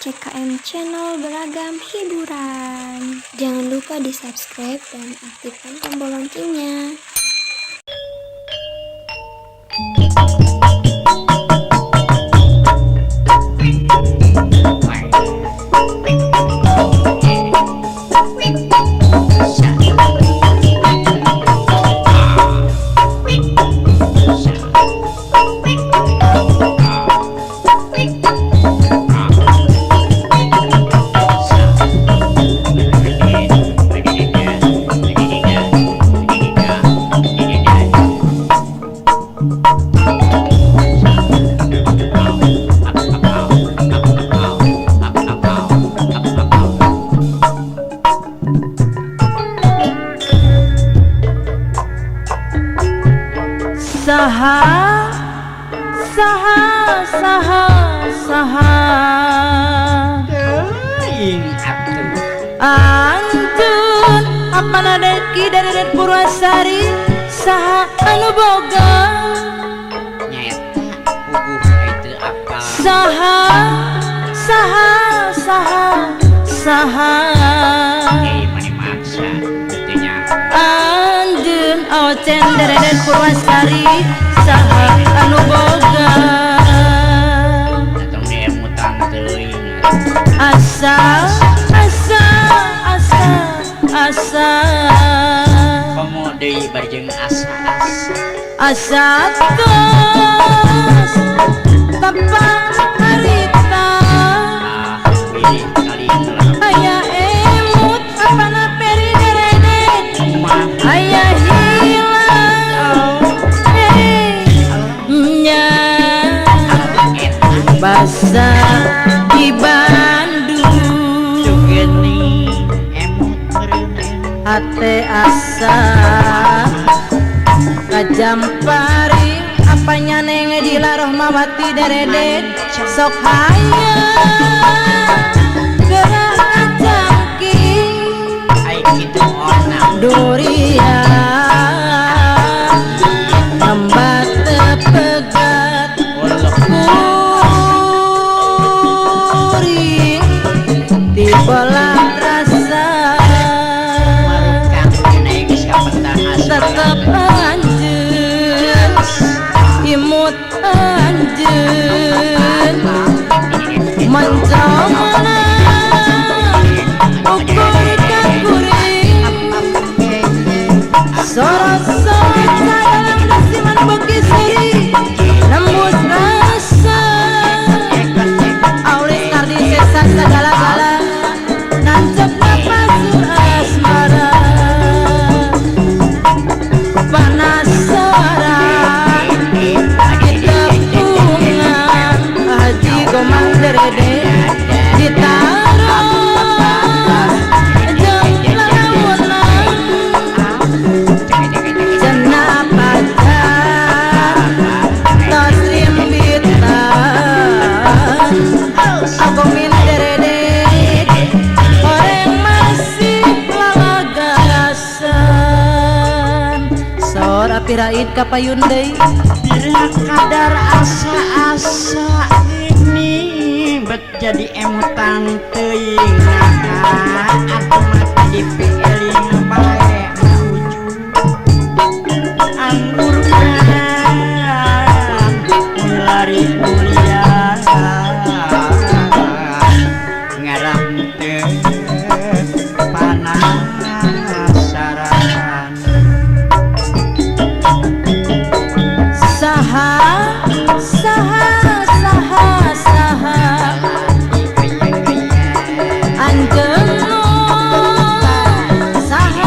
CKM Channel beragam hiburan. Jangan lupa di subscribe dan aktifkan tombol loncengnya. Saha antun apana deki dari Det Purwasari saha anu boga nyata puguh itu apa saha mani maksa tentunya andun ocen dari Det Purwasari saha anu boga datang dia mutang teuing asa komo deui barjeng asa tos tapang harita pilih kali ngelah aya emut apana peri deredet aya hilang nya basa di Bandung geni emut berenang hate asa kajampari apanya neng Dila Rohmawati deredet sok hayang gerak ngajangking ai kitu onang durian nembat tepegat kuring di bola rasa tetep anjeun imut anjeun mencongna ukur kuring sorot-sorot dalam dasiman beki seri nembus rasa aulis kardi sesa segala-gala nancep napasur asmara penasaran ditepungan haji gomang deredet ditaruh jeung lamunan cenah pacar tos rimbitan agomin deredet orang masih lalagarasan sora piraid kapayun deui bila kadar asa-asa ini bet jadi emutan teuing aku mati di eling bae ujung anggur kan lari mulia ngarap teu panasaran saha anjeun saha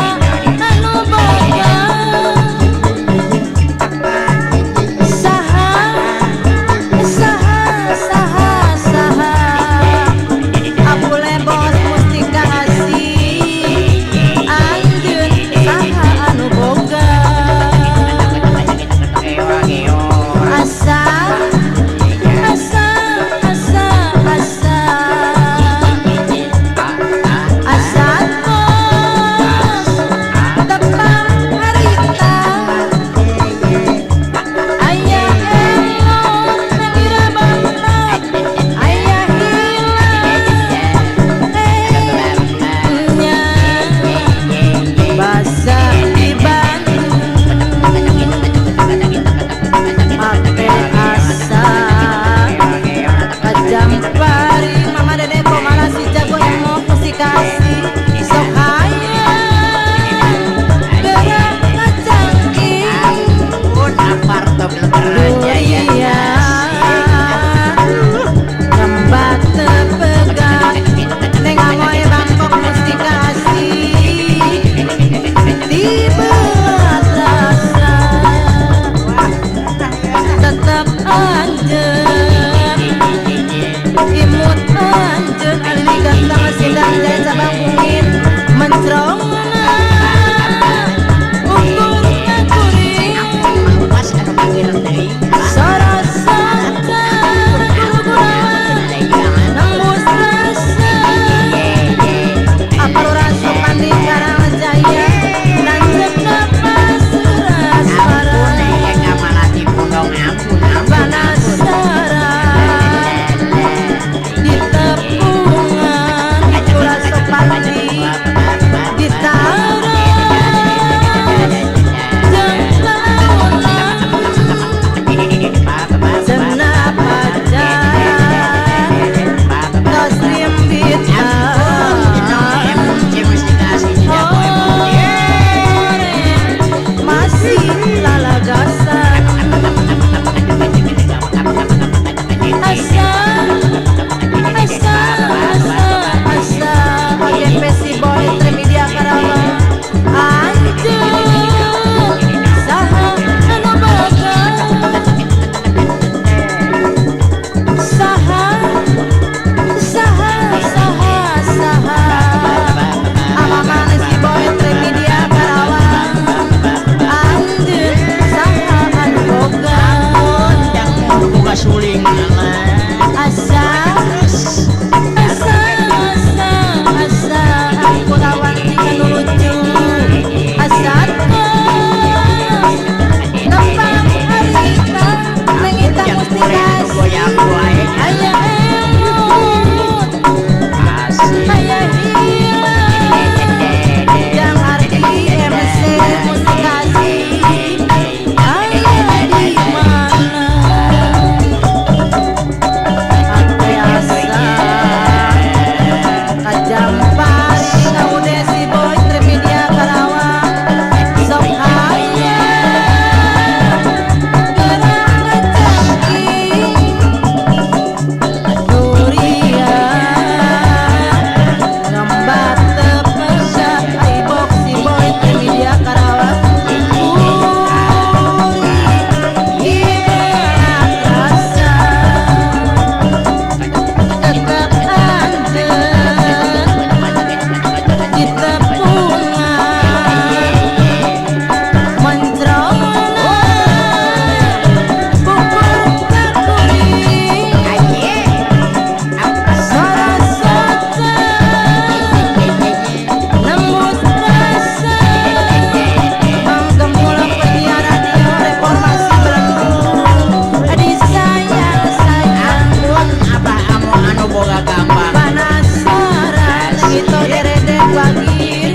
ngito derede wagir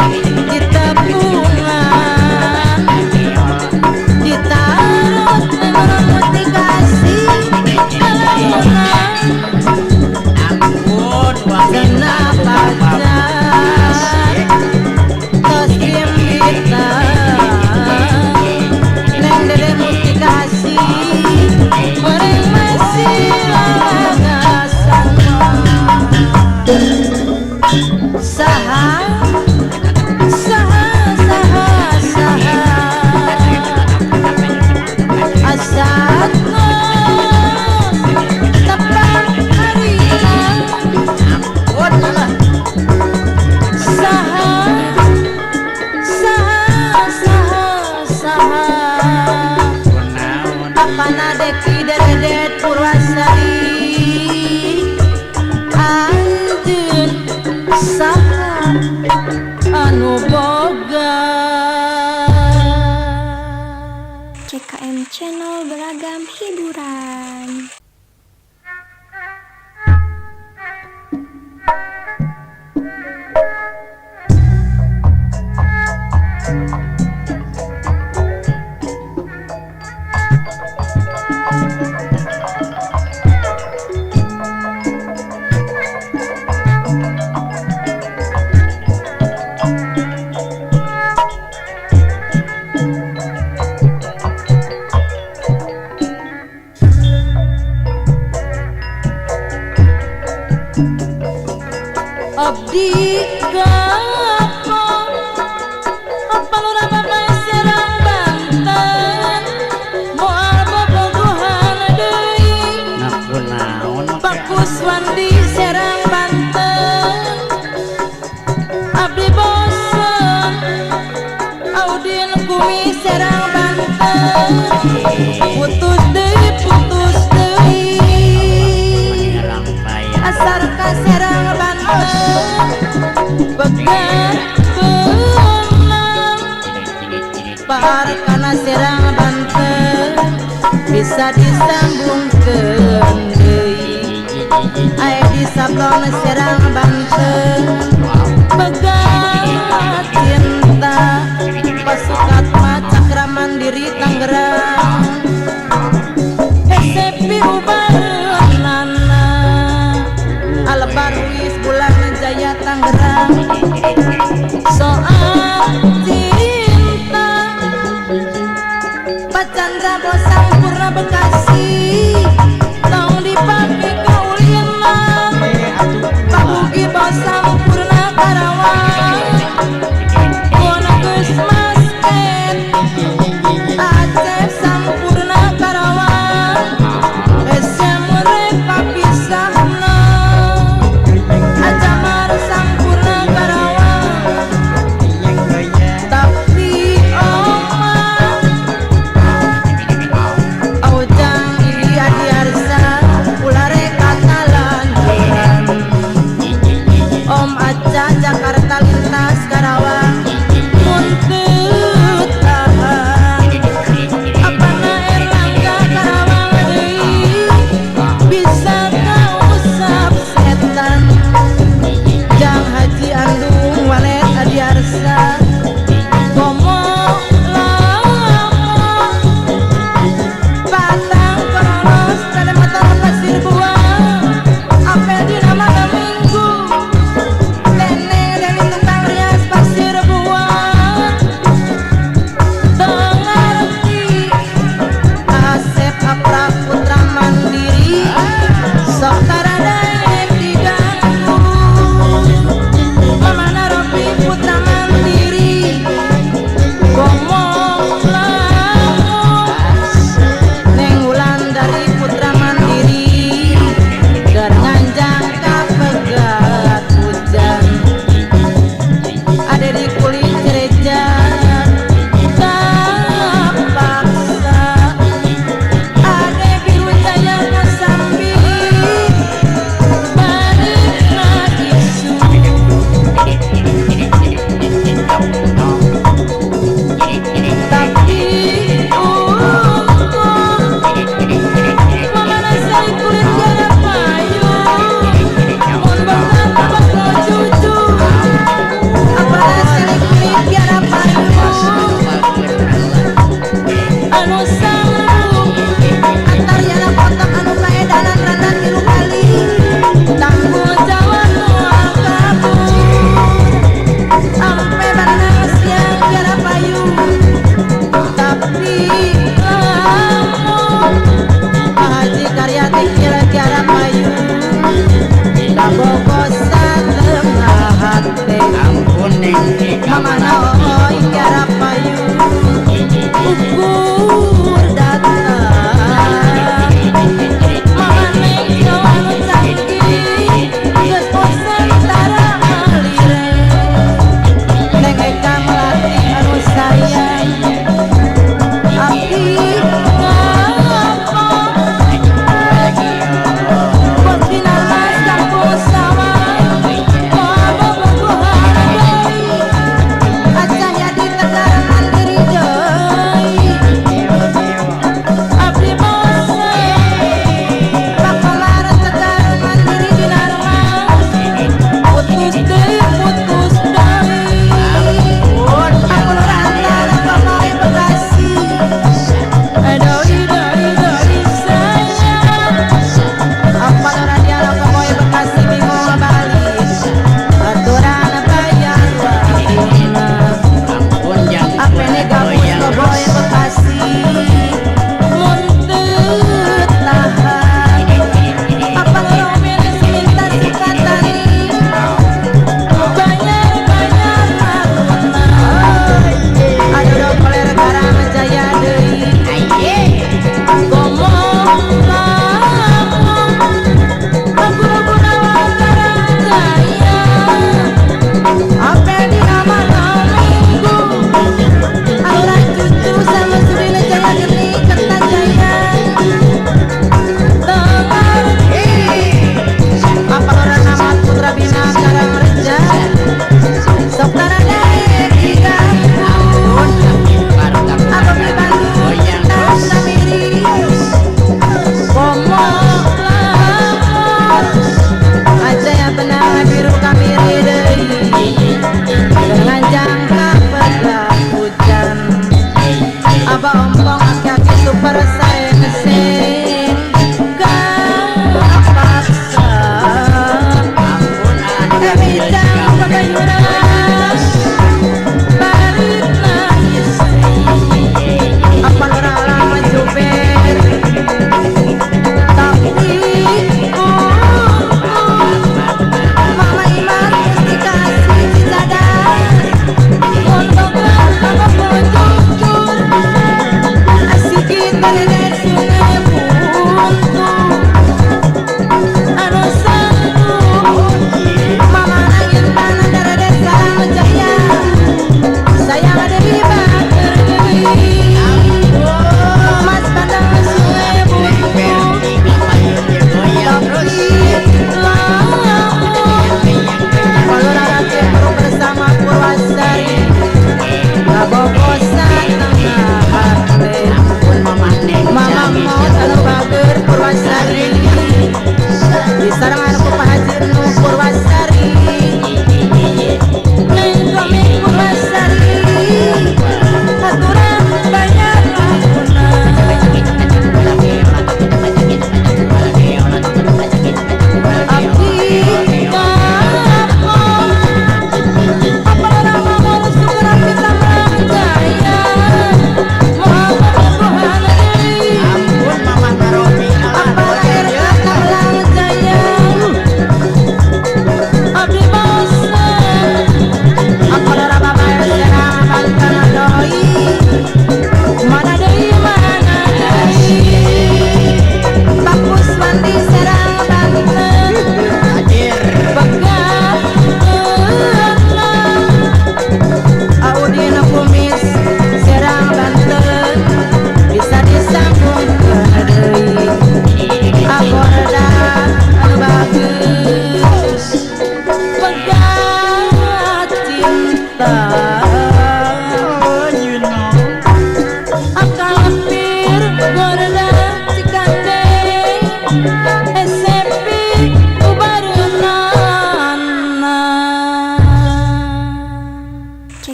di tepungan ditarut memang mesti kasih alamunan ampun wagir kenapa Tosrim kita neng dede mesti kasih orang masih langasan saha saha saha saha asatna tepat harina ampun lah saha saha saha saha kunaon apana deki deredet purwasari anjeun saha anu boga CKM Channel beragam hiburan. abdi apa apa lurah Bapak Serang Banten moal bobogohan deui nah kunaon Pak Kuswandi Serang Banten abdi bosen Audin Kumi Serang Banten putus deui nyerang bayar asar ka Serang Banten began benang par kana Serang Banten bisa disambungkeun deui aya di sablon Serang Banten began cinta pasukat Cakra Mandiri Tangerang SMP Ubareunana Albar Wis Bulan Jaya Tangerang soal cinta Pak Chandra Bosang Purna Bekasi tong dipake kaulinan Pak Ugi Bosang Purna Karawang Konakus Masket Acep Sampurna Karawang SM Reka Pisahna Acamar Sampurna Karawang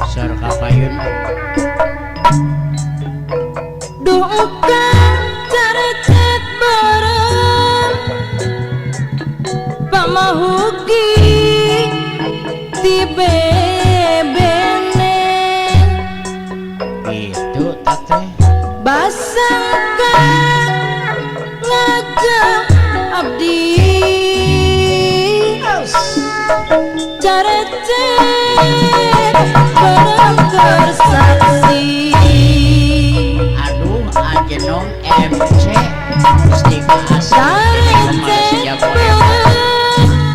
Sor kapayun Duka carecet bareng pamahugi di bebene itu tete basangka ngajak abdi carecet bareng kersaksi aduh ajenong MC Gusti Kaasa carecet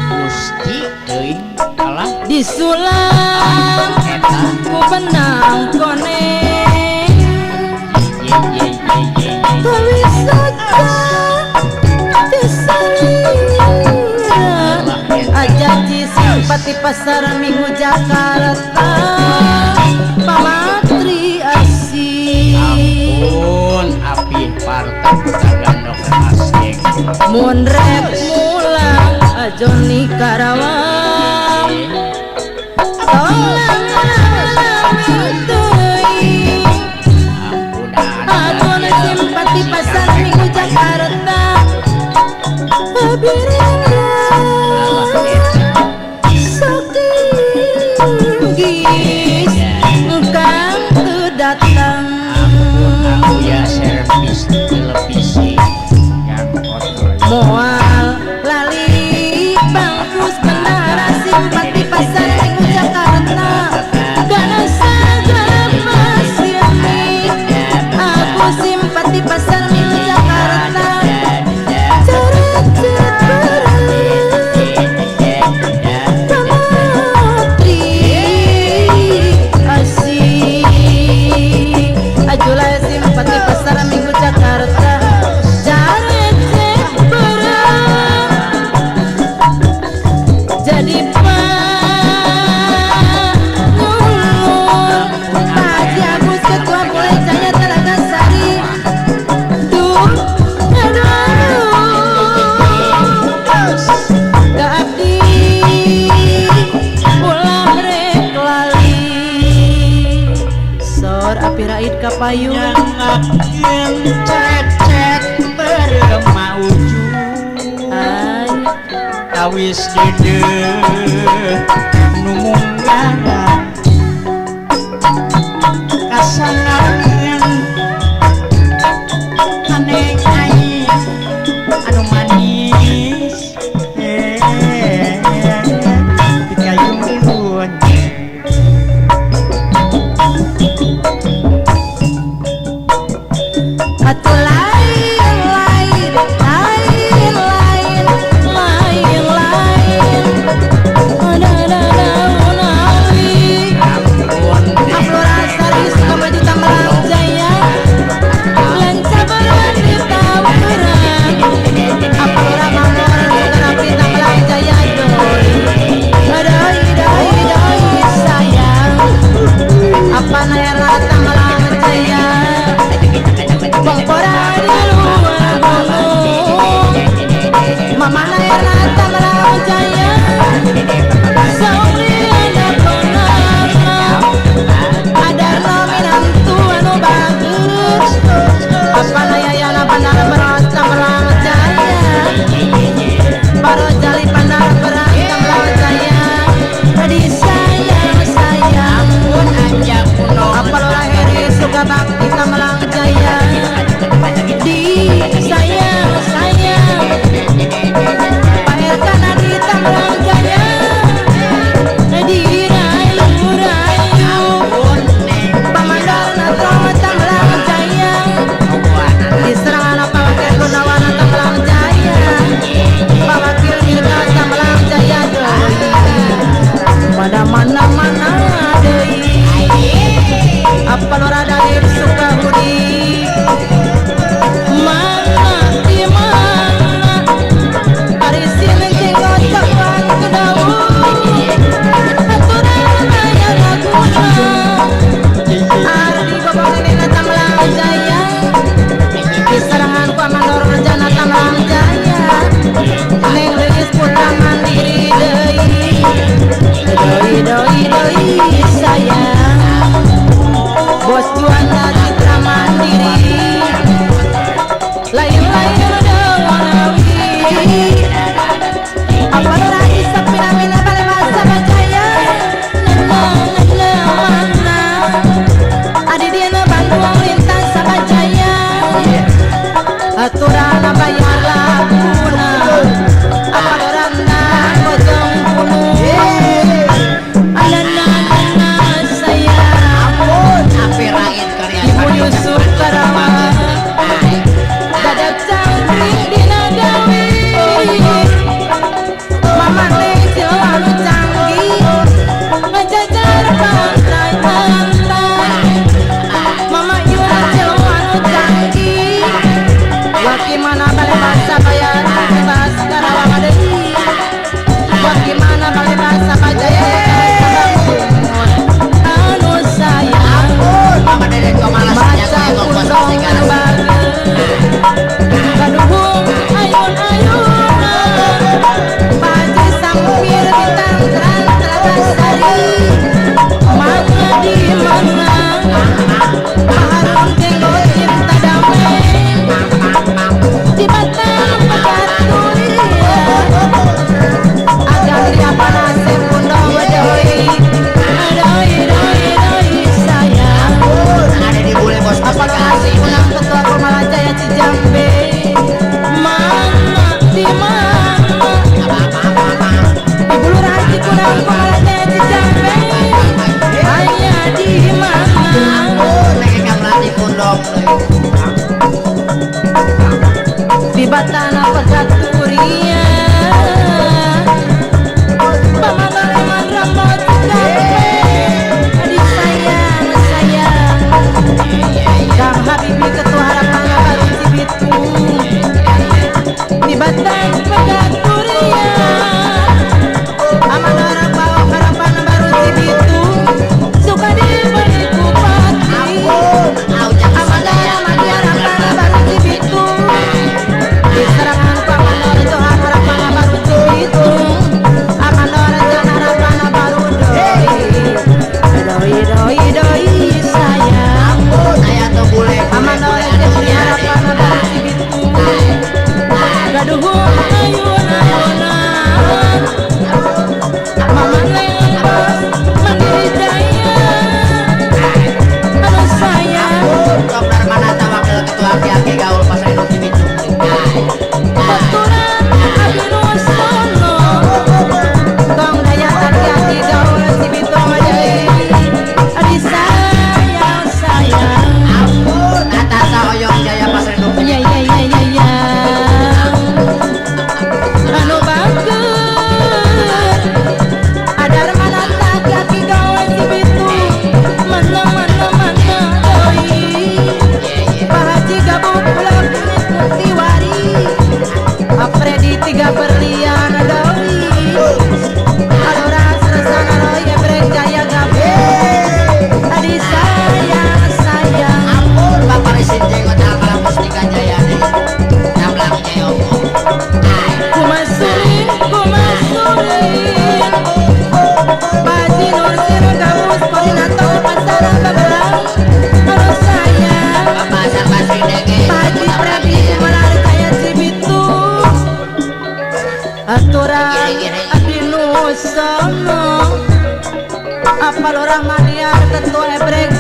Gusti teuing kalah disulam eta ku benang koneng ye tapi saja disalira ajaji simpati pasar minggu Jakarta pamatri asih ampun api partai kagandok asing mun rek mulang ajoni Karawang tolong teuing amun simpati pasar minggu Jakarta abirina sakinggis engkang teu datang aku ya servis televisi yang kotor moal lali bangkus bendara simpati pasar minggu Jakarta karena sagala sini aku simpati pasar minggu Jakarta carecet pamatri asih ajulah simpati pasar minggu Jakarta carecet jadi pangulung Haji Agus Ketua Boleh Jaya Telaga Sari duh da abdi ulah rek lali sor api raid kapayun yang cecek berema ujung ay awis dede numunggana kasangan aneh aing anu manis dikayung ulun atuh lain ada daun awi balik bahasa bayan bebas Karawang ada bagaimana balik bahasa Bajaya anu sayang Mama Dedek kau malas maca saya kau puas kundong pasti kan anu kaduhung ayun-ayunan Paji sampir bintang terang Telagasari mana di mana Paharun jenggot cinta damai di batang pegaturia agar dia panasnya pundong doi sayang ada di bule bos pasti apakah kasih punang ketua Komalajaya Cijambe mana di mana Ibu Lurah Cikunang Komalajaya Cijambe hanya di mana lagi kamlati pundong di batana pegaturia pamangaraman rambut Cijambe adik sayang Kang Habibi Ketua Harapan Baru Cibitung di batang pegaturia aman orang bawa Harapan Baru Cibitung suka diberi kupati aman orang di Harapan Baru Cibitung di serangan Pamanor Johan Harapan Baru Cibitung aman orang Johan Harapan Baru doi sayang ayah tuh bule aman orang Johan Harapan Baru Cibitung gaduhung ayun-ayunan maman lembas mandiri jaya anu sayang Tom Darmanata wakil ketua PAG gaul pasar induk Cibitung Baturan Abi Nusono Tong daya hati-hati gaul Cibitung Jaya adi sayang Natasa Oyong Jaya pasar induk ya anu bager adar mana hati-hati gaul Cibitung mana doi Pak Haji gabung pulau kunyit mutiwari Apredi 3 berlian doi alora seresana roy ebrek jaya gabung tadi sayang ampun Bapak Isin jenggot akalah mustika jaya deh nablang jaya opo kumasurin Paji Nursin gabus koordinator pasar babelang anu sayang Bapak Asal Basri Dege Paji Predi Kumalar Jaya Cibitung aturan Adi Nusono apal orang Madiar ketua ebrek